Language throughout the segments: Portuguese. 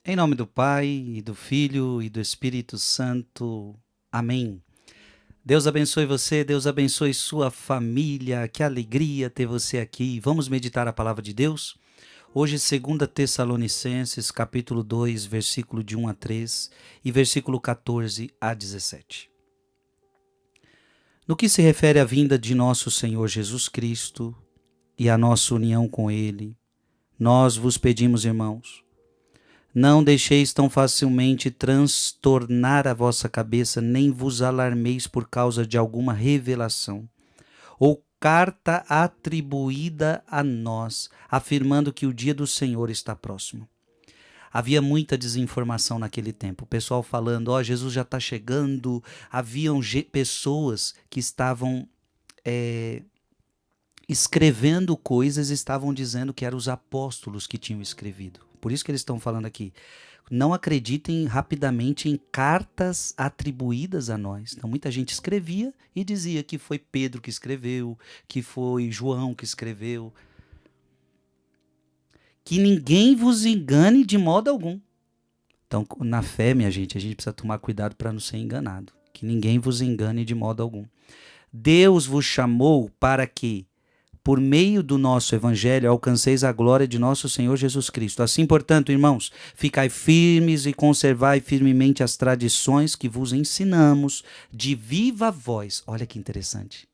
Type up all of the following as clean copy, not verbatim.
Em nome do Pai, e do Filho e do Espírito Santo. Amém. Deus abençoe você, Deus abençoe sua família. Que alegria ter você aqui. Vamos meditar a palavra de Deus? Hoje, 2 Tessalonicenses, capítulo 2, versículo de 1 a 3 e versículo 14 a 17. No que se refere à vinda de nosso Senhor Jesus Cristo e à nossa união com Ele, nós vos pedimos, irmãos, não deixeis tão facilmente transtornar a vossa cabeça, nem vos alarmeis por causa de alguma revelação ou carta atribuída a nós, afirmando que o dia do Senhor está próximo. Havia muita desinformação naquele tempo. O pessoal falando, Jesus já está chegando. Haviam pessoas que estavam escrevendo coisas, estavam dizendo que eram os apóstolos que tinham escrevido. Por isso que eles estão falando aqui. Não acreditem rapidamente em cartas atribuídas a nós. Então, muita gente escrevia e dizia que foi Pedro que escreveu, que foi João que escreveu. Que ninguém vos engane de modo algum. Então, na fé, minha gente, a gente precisa tomar cuidado para não ser enganado. Que ninguém vos engane de modo algum. Deus vos chamou para que, por meio do nosso evangelho, alcanceis a glória de nosso Senhor Jesus Cristo. Assim, portanto, irmãos, ficai firmes e conservai firmemente as tradições que vos ensinamos de viva voz. Olha que interessante.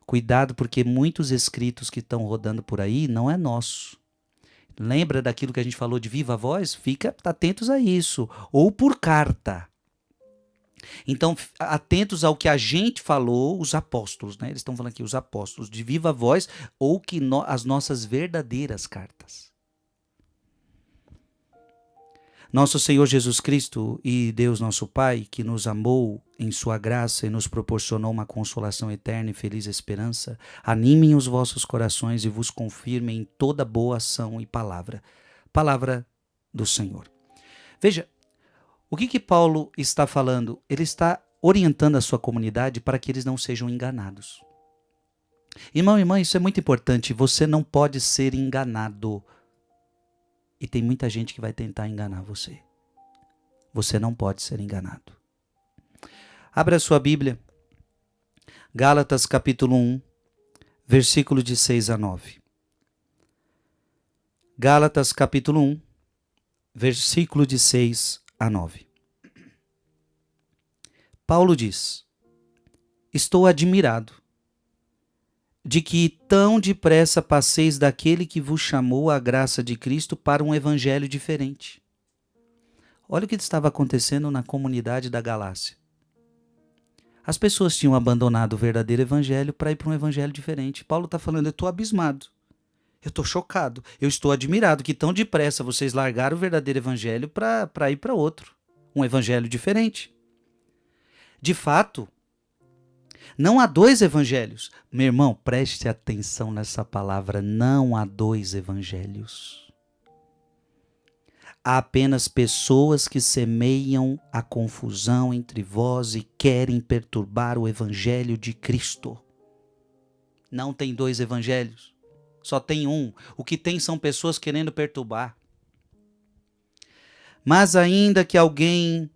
Cuidado, porque muitos escritos que estão rodando por aí não é nosso. Lembra daquilo que a gente falou de viva voz? Fica atentos a isso. Ou por carta. Então, atentos ao que a gente falou, os apóstolos, né? Eles estão falando aqui, os apóstolos, de viva voz, ou que as nossas verdadeiras cartas. Nosso Senhor Jesus Cristo e Deus nosso Pai, que nos amou em sua graça e nos proporcionou uma consolação eterna e feliz esperança, animem os vossos corações e vos confirmem em toda boa ação e palavra. Palavra do Senhor. Veja, o que Paulo está falando? Ele está orientando a sua comunidade para que eles não sejam enganados. Irmão e irmã, isso é muito importante. Você não pode ser enganado. E tem muita gente que vai tentar enganar você. Você não pode ser enganado. Abra a sua Bíblia. Gálatas capítulo 1, versículo de 6 a 9. Gálatas capítulo 1, versículo de 6 a 9. Paulo diz: estou admirado de que tão depressa passeis daquele que vos chamou à graça de Cristo para um evangelho diferente. Olha o que estava acontecendo na comunidade da Galácia. As pessoas tinham abandonado o verdadeiro evangelho para ir para um evangelho diferente. Paulo está falando, eu estou abismado, eu estou chocado, eu estou admirado que tão depressa vocês largaram o verdadeiro evangelho para ir para outro, um evangelho diferente. De fato, não há dois evangelhos. Meu irmão, preste atenção nessa palavra. Não há dois evangelhos. Há apenas pessoas que semeiam a confusão entre vós e querem perturbar o evangelho de Cristo. Não tem dois evangelhos. Só tem um. O que tem são pessoas querendo perturbar. Mas ainda que alguém,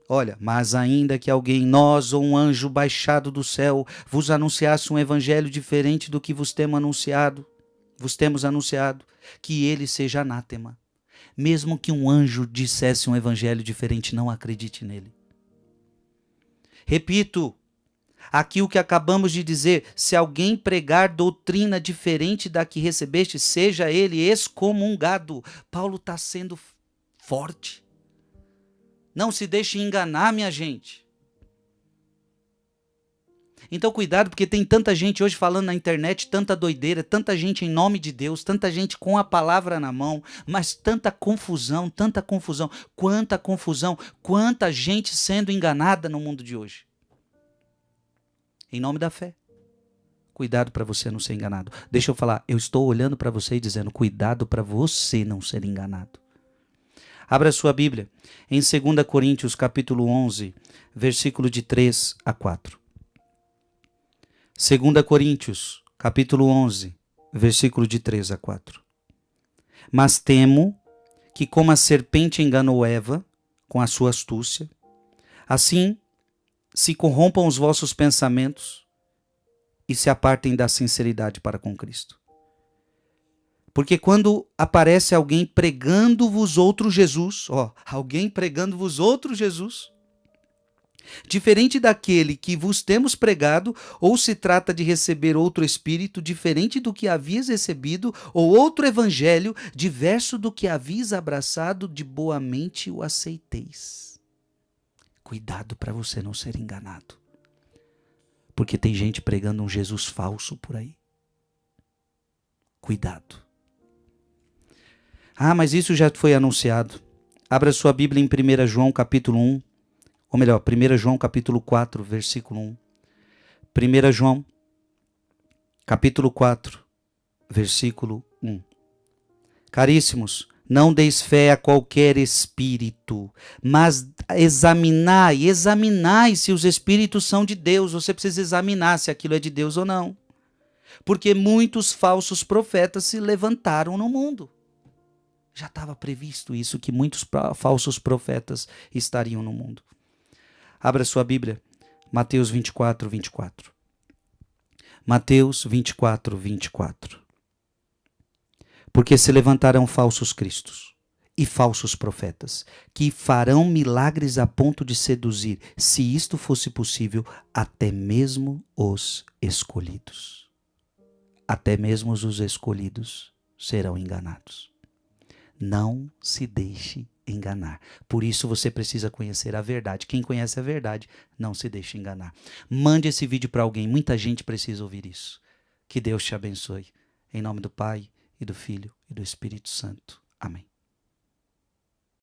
nós ou um anjo baixado do céu, vos anunciasse um evangelho diferente do que vos temos anunciado, que ele seja anátema. Mesmo que um anjo dissesse um evangelho diferente, não acredite nele. Repito, aqui o que acabamos de dizer, se alguém pregar doutrina diferente da que recebeste, seja ele excomungado. Paulo está sendo forte. Não se deixe enganar, minha gente. Então cuidado, porque tem tanta gente hoje falando na internet, tanta doideira, tanta gente em nome de Deus, tanta gente com a palavra na mão, mas tanta confusão, quanta gente sendo enganada no mundo de hoje. Em nome da fé. Cuidado para você não ser enganado. Deixa eu falar, eu estou olhando para você e dizendo, cuidado para você não ser enganado. Abra sua Bíblia em 2 Coríntios capítulo 11, versículo de 3 a 4. 2 Coríntios capítulo 11, versículo de 3 a 4. Mas temo que como a serpente enganou Eva com a sua astúcia, assim se corrompam os vossos pensamentos e se apartem da sinceridade para com Cristo. Porque quando aparece alguém pregando-vos outro Jesus, alguém pregando-vos outro Jesus, diferente daquele que vos temos pregado, ou se trata de receber outro Espírito, diferente do que havias recebido, ou outro Evangelho, diverso do que havias abraçado, de boa mente o aceiteis. Cuidado para você não ser enganado. Porque tem gente pregando um Jesus falso por aí. Cuidado. Mas isso já foi anunciado. Abra sua Bíblia em 1 João capítulo 1. Ou melhor, 1 João capítulo 4, versículo 1. 1 João capítulo 4, versículo 1. Caríssimos, não deis fé a qualquer espírito, mas examinai se os espíritos são de Deus. Você precisa examinar se aquilo é de Deus ou não. Porque muitos falsos profetas se levantaram no mundo. Já estava previsto isso, que muitos falsos profetas estariam no mundo. Abra sua Bíblia, Mateus 24, 24. Mateus 24, 24. Porque se levantarão falsos cristos e falsos profetas, que farão milagres a ponto de seduzir, se isto fosse possível, até mesmo os escolhidos. Até mesmo os escolhidos serão enganados. Não se deixe enganar. Por isso você precisa conhecer a verdade. Quem conhece a verdade não se deixa enganar. Mande esse vídeo para alguém. Muita gente precisa ouvir isso. Que Deus te abençoe. Em nome do Pai, e do Filho, e do Espírito Santo. Amém.